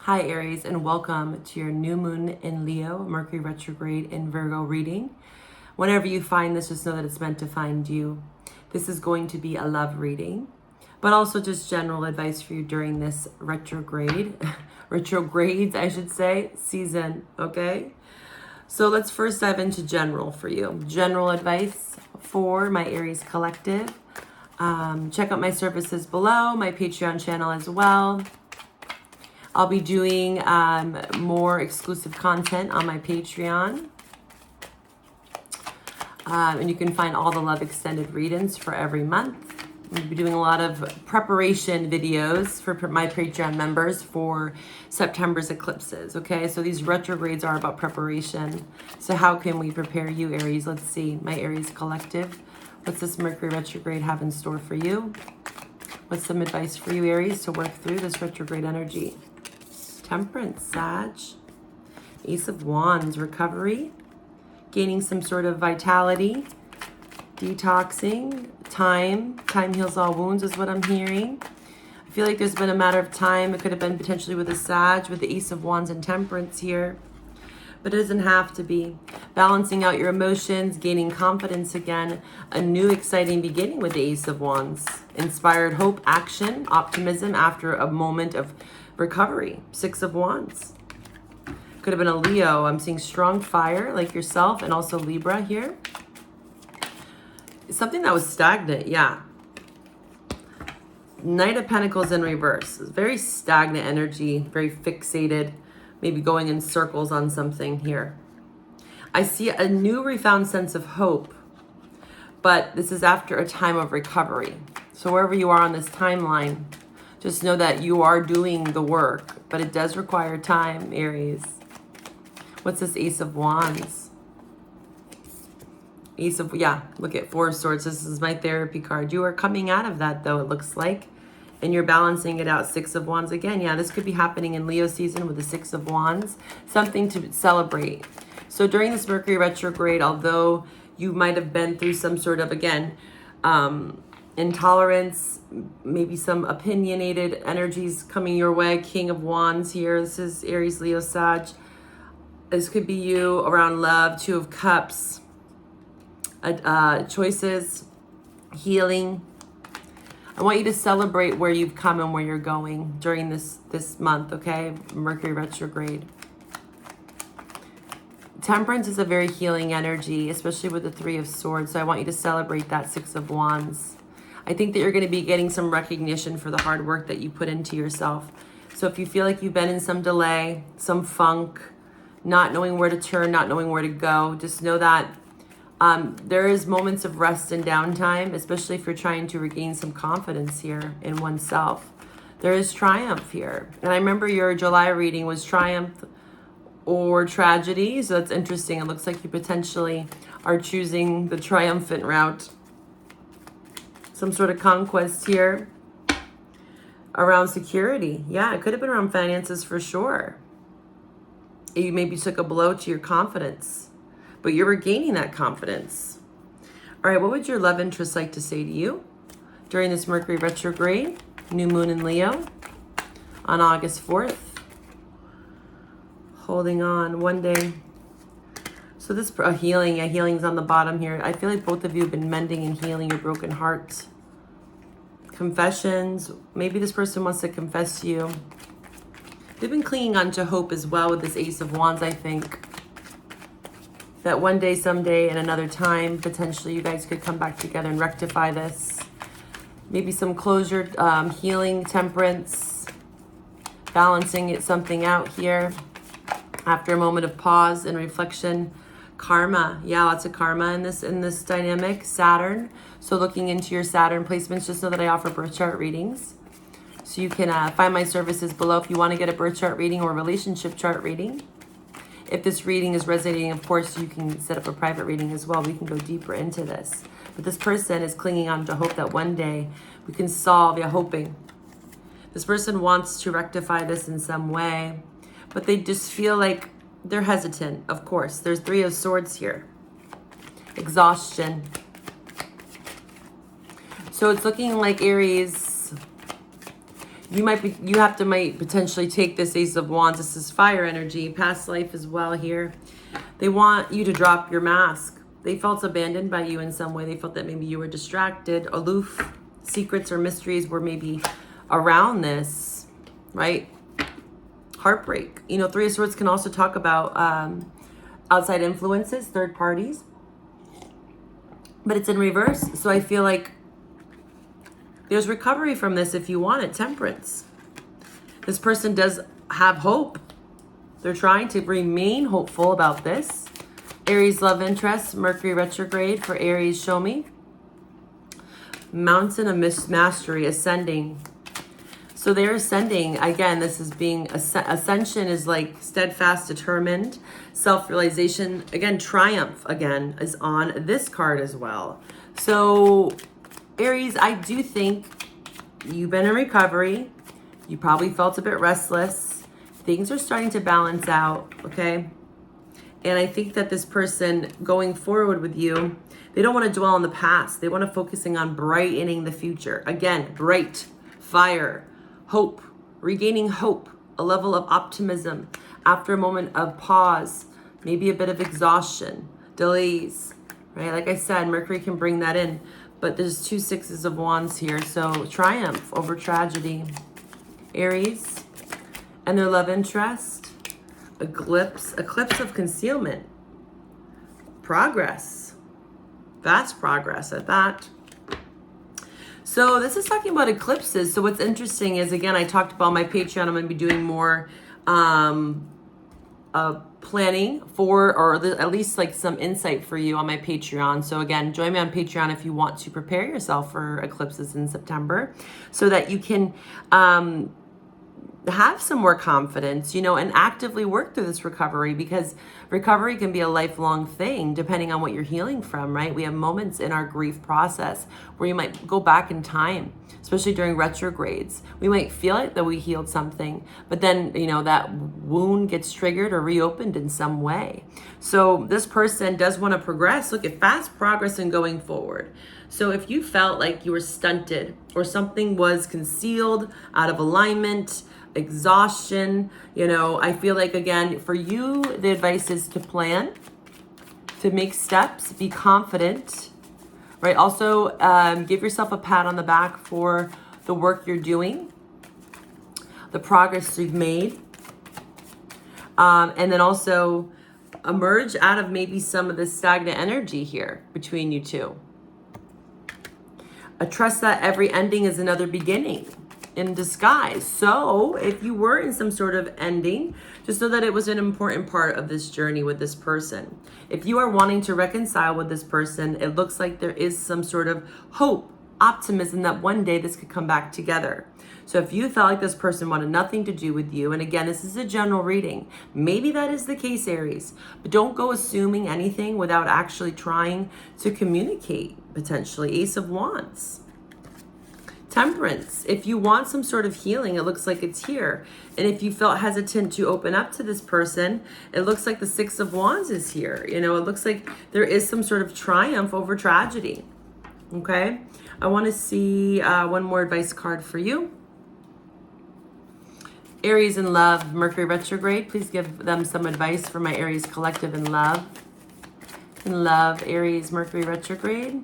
Hi Aries, and welcome to your new moon in Leo, Mercury retrograde in Virgo reading. Whenever you find this, just know that it's meant to find you. This is going to be a love reading, but also just general advice for you during this retrogrades, I should say, season, okay? So let's first dive into general for you. General advice for my Aries collective. Check out my services below, my Patreon channel as well. I'll be doing more exclusive content on my Patreon. And you can find all the love extended readings for every month. We'll be doing a lot of preparation videos for my Patreon members for September's eclipses, okay? So these retrogrades are about preparation. So how can we prepare you, Aries? Let's see, my Aries collective. What's this Mercury retrograde have in store for you? What's some advice for you, Aries, to work through this retrograde energy? Temperance, Sag, Ace of Wands, recovery, gaining some sort of vitality, detoxing, time heals all wounds is what I'm hearing. I feel like there's been a matter of time. It could have been potentially with a Sag, with the Ace of Wands and Temperance here, but it doesn't have to be. Balancing out your emotions, gaining confidence again, a new exciting beginning with the Ace of Wands. Inspired hope, action, optimism after a moment of recovery. Six of Wands. Could have been a Leo. I'm seeing strong fire like yourself, and also Libra here. Something that was stagnant, yeah. Knight of Pentacles in reverse. Very stagnant energy, very fixated, maybe going in circles on something here. I see a new refound sense of hope, but this is after a time of recovery. So wherever you are on this timeline, just know that you are doing the work, but it does require time, Aries. What's this Ace of Wands? Look at Four of Swords. This is my therapy card. You are coming out of that, though, it looks like, and you're balancing it out. Six of Wands again. Yeah, this could be happening in Leo season with the Six of Wands. Something to celebrate. So during this Mercury retrograde, although you might have been through some sort of, again, intolerance, maybe some opinionated energies coming your way. King of Wands here. This is Aries, Leo, Sag. This could be you around love. Two of Cups. Choices. Healing. I want you to celebrate where you've come and where you're going during this month, okay? Mercury retrograde. Temperance is a very healing energy, especially with the Three of Swords. So I want you to celebrate that Six of Wands. I think that you're going to be getting some recognition for the hard work that you put into yourself. So if you feel like you've been in some delay, some funk, not knowing where to turn, not knowing where to go, just know that there is moments of rest and downtime, especially if you're trying to regain some confidence here in oneself. There is triumph here. And I remember your July reading was triumph or tragedy. So that's interesting. It looks like you potentially are choosing the triumphant route. Some sort of conquest here around security. Yeah, it could have been around finances for sure. You maybe took a blow to your confidence, but you're regaining that confidence. All right, what would your love interest like to say to you during this Mercury retrograde, new moon in Leo on August 4th? Holding on one day. So this healing's on the bottom here. I feel like both of you have been mending and healing your broken hearts. Confessions. Maybe this person wants to confess to you. They've been clinging on to hope as well with this Ace of Wands, I think. That one day, someday, and another time, potentially you guys could come back together and rectify this. Maybe some closure, healing, temperance, balancing something out here after a moment of pause and reflection. Karma. Yeah, lots of karma in this dynamic. Saturn. So looking into your Saturn placements, just know that I offer birth chart readings. So you can find my services below if you want to get a birth chart reading or relationship chart reading. If this reading is resonating, of course, you can set up a private reading as well. We can go deeper into this. But this person is clinging on to hope that one day we can solve, hoping. This person wants to rectify this in some way, but they just feel like they're hesitant, of course. There's Three of Swords here. Exhaustion. So it's looking like, Aries, You might potentially take this Ace of Wands. This is fire energy, past life as well here. They want you to drop your mask. They felt abandoned by you in some way. They felt that maybe you were distracted, aloof. Secrets or mysteries were maybe around this, right? Heartbreak. You know, Three of Swords can also talk about outside influences, third parties. But it's in reverse. So I feel like there's recovery from this if you want it. Temperance. This person does have hope. They're trying to remain hopeful about this. Aries love interest, Mercury retrograde for Aries, show me. Mountain of mastery, ascending. So they're ascending. Again, this is being, ascension is like steadfast, determined, self-realization. Again, triumph again is on this card as well. So Aries, I do think you've been in recovery. You probably felt a bit restless. Things are starting to balance out, okay? And I think that this person going forward with you, they don't want to dwell on the past. They want to focusing on brightening the future. Again, bright, fire, hope, regaining hope, a level of optimism after a moment of pause, maybe a bit of exhaustion, delays, right? Like I said, Mercury can bring that in, but there's 2 Sixes of Wands here. So triumph over tragedy. Aries and their love interest, eclipse of concealment, progress, fast progress at that. So this is talking about eclipses. So what's interesting is, again, I talked about my Patreon. I'm going to be doing more planning for, or at least like some insight for you on my Patreon. So again, join me on Patreon if you want to prepare yourself for eclipses in September so that you can have some more confidence, you know, and actively work through this recovery, because recovery can be a lifelong thing depending on what you're healing from, right? We have moments in our grief process where you might go back in time, especially during retrogrades. We might feel like that we healed something, but then, you know, that wound gets triggered or reopened in some way. So this person does want to progress. Look at fast progress and going forward. So if you felt like you were stunted or something was concealed, out of alignment, exhaustion, you know, I feel like, again, for you, the advice is to plan, to make steps, be confident, right? Also, give yourself a pat on the back for the work you're doing, the progress you've made, and then also emerge out of maybe some of the stagnant energy here between you two. Trust that every ending is another beginning in disguise. So if you were in some sort of ending, just know that it was an important part of this journey with this person. If you are wanting to reconcile with this person, it looks like there is some sort of hope, optimism that one day this could come back together. So if you felt like this person wanted nothing to do with you, and again, this is a general reading, maybe that is the case, Aries, but don't go assuming anything without actually trying to communicate, potentially. Ace of Wands. Temperance. If you want some sort of healing, it looks like it's here. And if you felt hesitant to open up to this person, it looks like the 6 of Wands is here. You know, it looks like there is some sort of triumph over tragedy. Okay. I want to see one more advice card for you. Aries in love, Mercury retrograde. Please give them some advice for my Aries collective in love. In love, Aries, Mercury retrograde.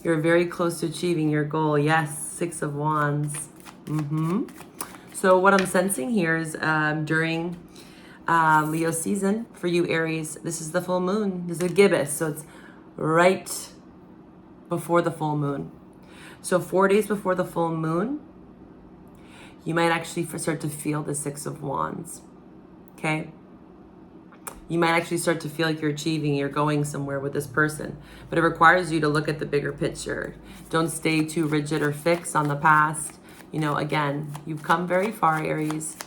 You're very close to achieving your goal. Yes, 6 of Wands. So what I'm sensing here is during Leo season for you, Aries, this is the full moon. This is a gibbous, so it's right before the full moon. So 4 days before the full moon, you might actually start to feel the 6 of Wands, okay? You might actually start to feel like you're achieving, you're going somewhere with this person. But it requires you to look at the bigger picture. Don't stay too rigid or fixed on the past. You know, again, you've come very far, Aries.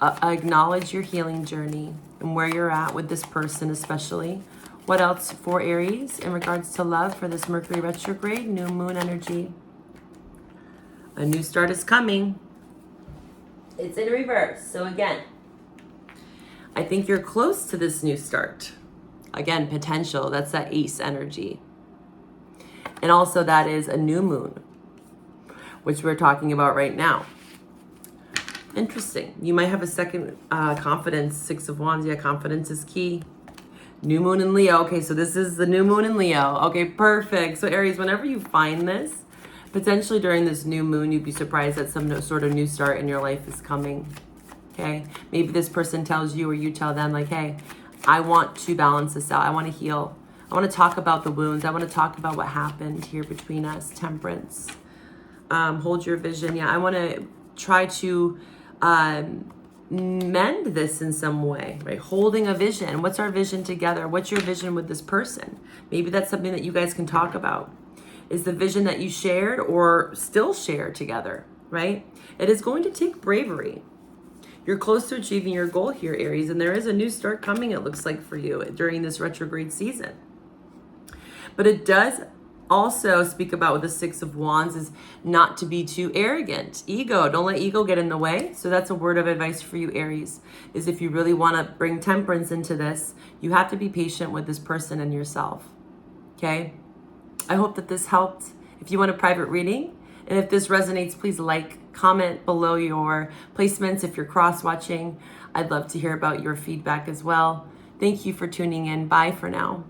Acknowledge your healing journey and where you're at with this person especially. What else for Aries in regards to love for this Mercury retrograde, new moon energy? A new start is coming. It's in reverse. So again, I think you're close to this new start. Again, potential, that's that ace energy. And also that is a new moon, which we're talking about right now. Interesting. You might have a second confidence. Six of Wands. Yeah, confidence is key. New moon in Leo. Okay, so this is the new moon in Leo. Okay, perfect. So Aries, whenever you find this, potentially during this new moon, you'd be surprised that some sort of new start in your life is coming. Okay, maybe this person tells you or you tell them like, hey, I want to balance this out. I want to heal. I want to talk about the wounds. I want to talk about what happened here between us. Temperance. Hold your vision. Yeah, I want to try to mend this in some way, right? Holding a vision. What's our vision together? What's your vision with this person? Maybe that's something that you guys can talk about. Is the vision that you shared or still share together, right? It is going to take bravery. You're close to achieving your goal here, Aries, and there is a new start coming, it looks like, for you during this retrograde season. But it does also speak about with the Six of Wands is not to be too arrogant. Ego, don't let ego get in the way. So that's a word of advice for you, Aries, is if you really want to bring temperance into this, you have to be patient with this person and yourself, okay? I hope that this helped. If you want a private reading, and if this resonates, please like, comment below your placements. If you're cross-watching, I'd love to hear about your feedback as well. Thank you for tuning in. Bye for now.